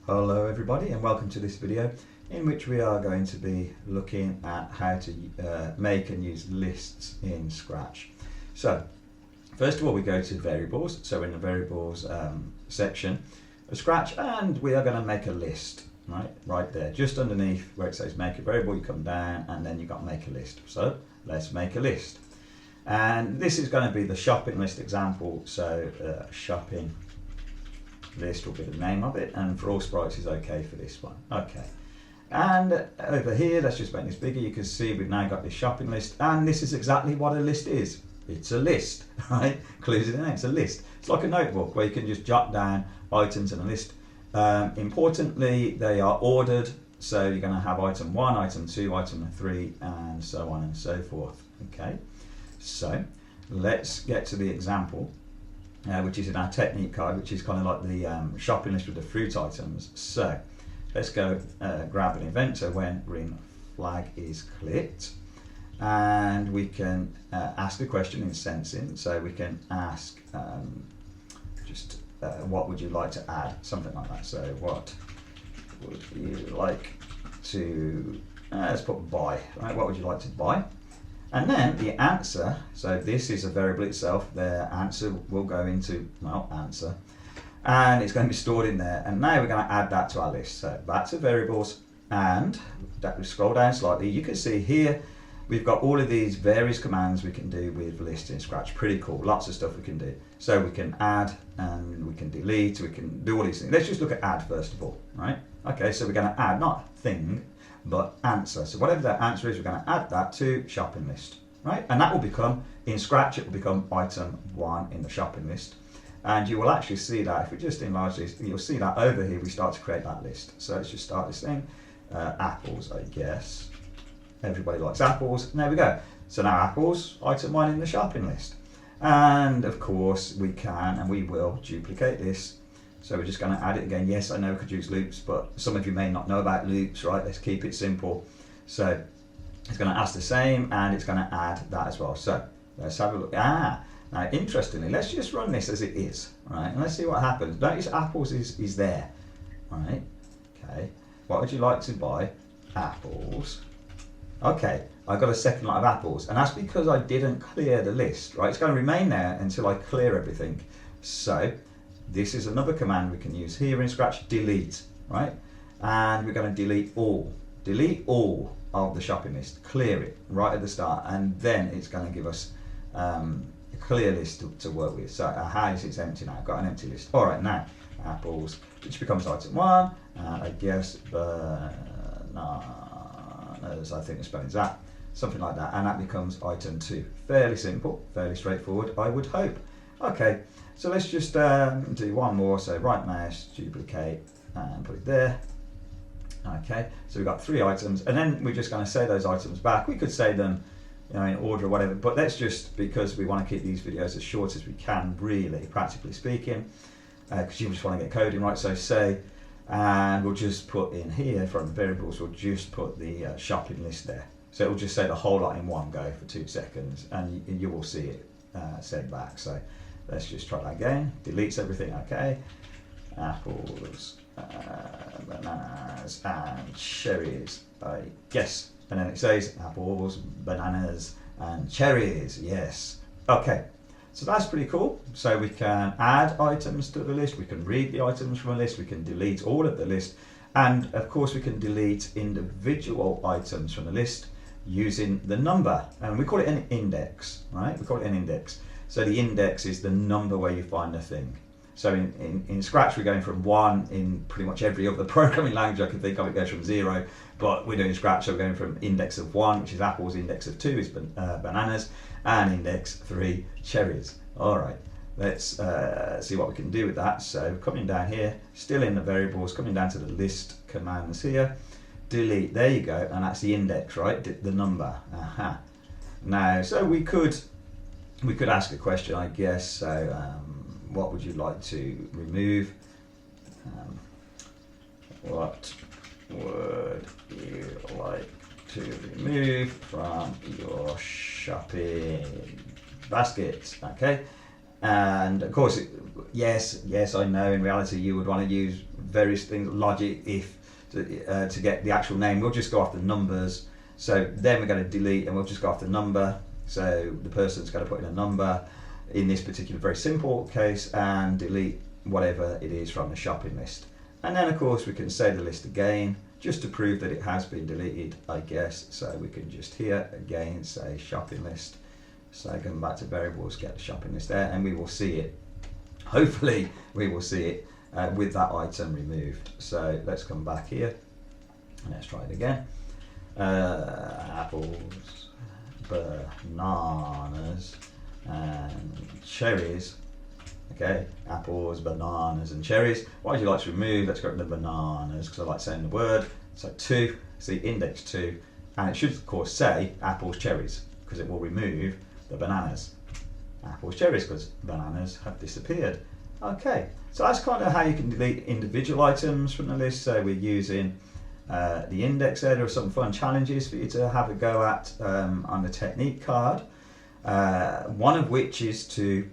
Hello everybody and welcome to this video in which we are going to be looking at how to make and use lists in Scratch. So first of all we go to variables, so in the variables section of Scratch, and we are going to make a list right there just underneath where it says make a variable. You come down and then you've got make a list. So let's make a list, and this is going to be the shopping list example. So shopping list will be the name of it, and for all sprites is okay for this one. Okay, and over here, let's just make this bigger. You can see we've now got this shopping list, and this is exactly what a list is. It's a list, right? Clues in there, it's a list. It's like a notebook where you can just jot down items in a list. Importantly, they are ordered, so you're going to have item 1, item 2, item 3, and so on and so forth. Okay, so let's get to the example. Which is in our technique card, which is kind of like the shopping list with the fruit items. So let's go grab an event. So when green flag is clicked, and we can ask a question in sensing. So we can ask what would you like to add, something like that. So what would you like to let's put buy, right? What would you like to buy? And then the answer, so this is a variable itself, the answer will go into, well, answer, and it's going to be stored in there. And now we're going to add that to our list. So back to variables, and that we scroll down slightly, you can see here we've got all of these various commands we can do with lists in Scratch. Pretty cool, lots of stuff we can do. So we can add, and we can delete, we can do all these things. Let's just look at add first of all, right? Okay, so we're going to add, not thing, but answer. So whatever that answer is, we're going to add that to shopping list, right? And that will become, in Scratch, it will become item 1 in the shopping list. And you will actually see that, if we just enlarge this, you'll see that over here we start to create that list. So let's just start this thing. Apples, I guess. Everybody likes apples. And there we go. So now apples, item 1 in the shopping list. And of course we can and we will duplicate this. So we're just going to add it again. Yes, I know we could use loops, but some of you may not know about loops, right? Let's keep it simple. So it's going to ask the same, and it's going to add that as well. So let's have a look. Now interestingly, let's just run this as it is, right? And let's see what happens. Notice apples is there, right? Okay. What would you like to buy? Apples. Okay, I got a second line of apples, and that's because I didn't clear the list, right? It's going to remain there until I clear everything. So this is another command we can use here in Scratch, delete, right? And we're going to delete all of the shopping list, clear it right at the start, and then it's going to give us a clear list to work with. So our house is empty now, I've got an empty list. All right, now apples, which becomes item 1, and I guess bananas, I think the spelling's that, something like that, and that becomes item 2. Fairly simple, fairly straightforward, I would hope. Okay, so let's just do one more. So right mouse, duplicate, and put it there. Okay, so we've got 3 items, and then we're just going to say those items back. We could say them, you know, in order or whatever, but let's just, because we want to keep these videos as short as we can, really, practically speaking, because you just want to get coding right. So say, and we'll just put in here from variables, we'll just put the shopping list there. So it will just say the whole lot in one go for 2 seconds, and you will see it said back. So let's just try that again. Deletes everything. Okay, apples, bananas, and cherries, I guess. And then it says apples, bananas, and cherries. Yes. Okay, so that's pretty cool. So we can add items to the list, we can read the items from a list, we can delete all of the list, and of course we can delete individual items from the list using the number, and we call it an index, right? We call it an index. So the index is the number where you find the thing. So in Scratch, we're going from 1. In pretty much every other programming language I can think of, it goes from 0. But we're doing Scratch, so we're going from index of 1, which is apples, index of 2 is bananas, and index 3, cherries. All right, let's see what we can do with that. So coming down here, still in the variables, coming down to the list commands here, delete, there you go, and that's the index, right? The number. Aha. Now, so we could ask a question, I guess. So what would you like to remove? What would you like to remove from your shopping basket? Okay, and of course, yes, I know in reality you would want to use various things, logic, if, to get the actual name. We'll just go after numbers. So then we're going to delete and we'll just go after number. So the person's going to put in a number in this particular very simple case and delete whatever it is from the shopping list. And then of course we can save the list again just to prove that it has been deleted, I guess. So we can just here again say shopping list. So going back to variables, get the shopping list there, and we will see it. Hopefully we will see it with that item removed. So let's come back here and let's try it again. Apples, bananas and cherries. Okay, apples, bananas and cherries. Why would you like to remove? Let's go with the bananas because I like saying the word. So 2, see index 2, and it should of course say apples, cherries because it will remove the bananas. Apples, cherries, because bananas have disappeared. Okay, so that's kind of how you can delete individual items from the list. So we're using the index there. There are some fun challenges for you to have a go at on the technique card. One of which is to,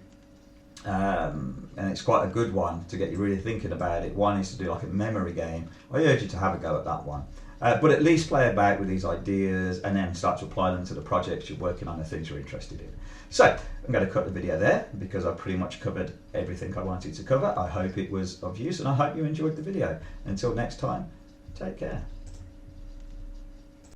and it's quite a good one to get you really thinking about it. One is to do like a memory game. I urge you to have a go at that one. But at least play about with these ideas and then start to apply them to the projects you're working on, the things you're interested in. So I'm going to cut the video there because I've pretty much covered everything I wanted to cover. I hope it was of use and I hope you enjoyed the video. Until next time, take care.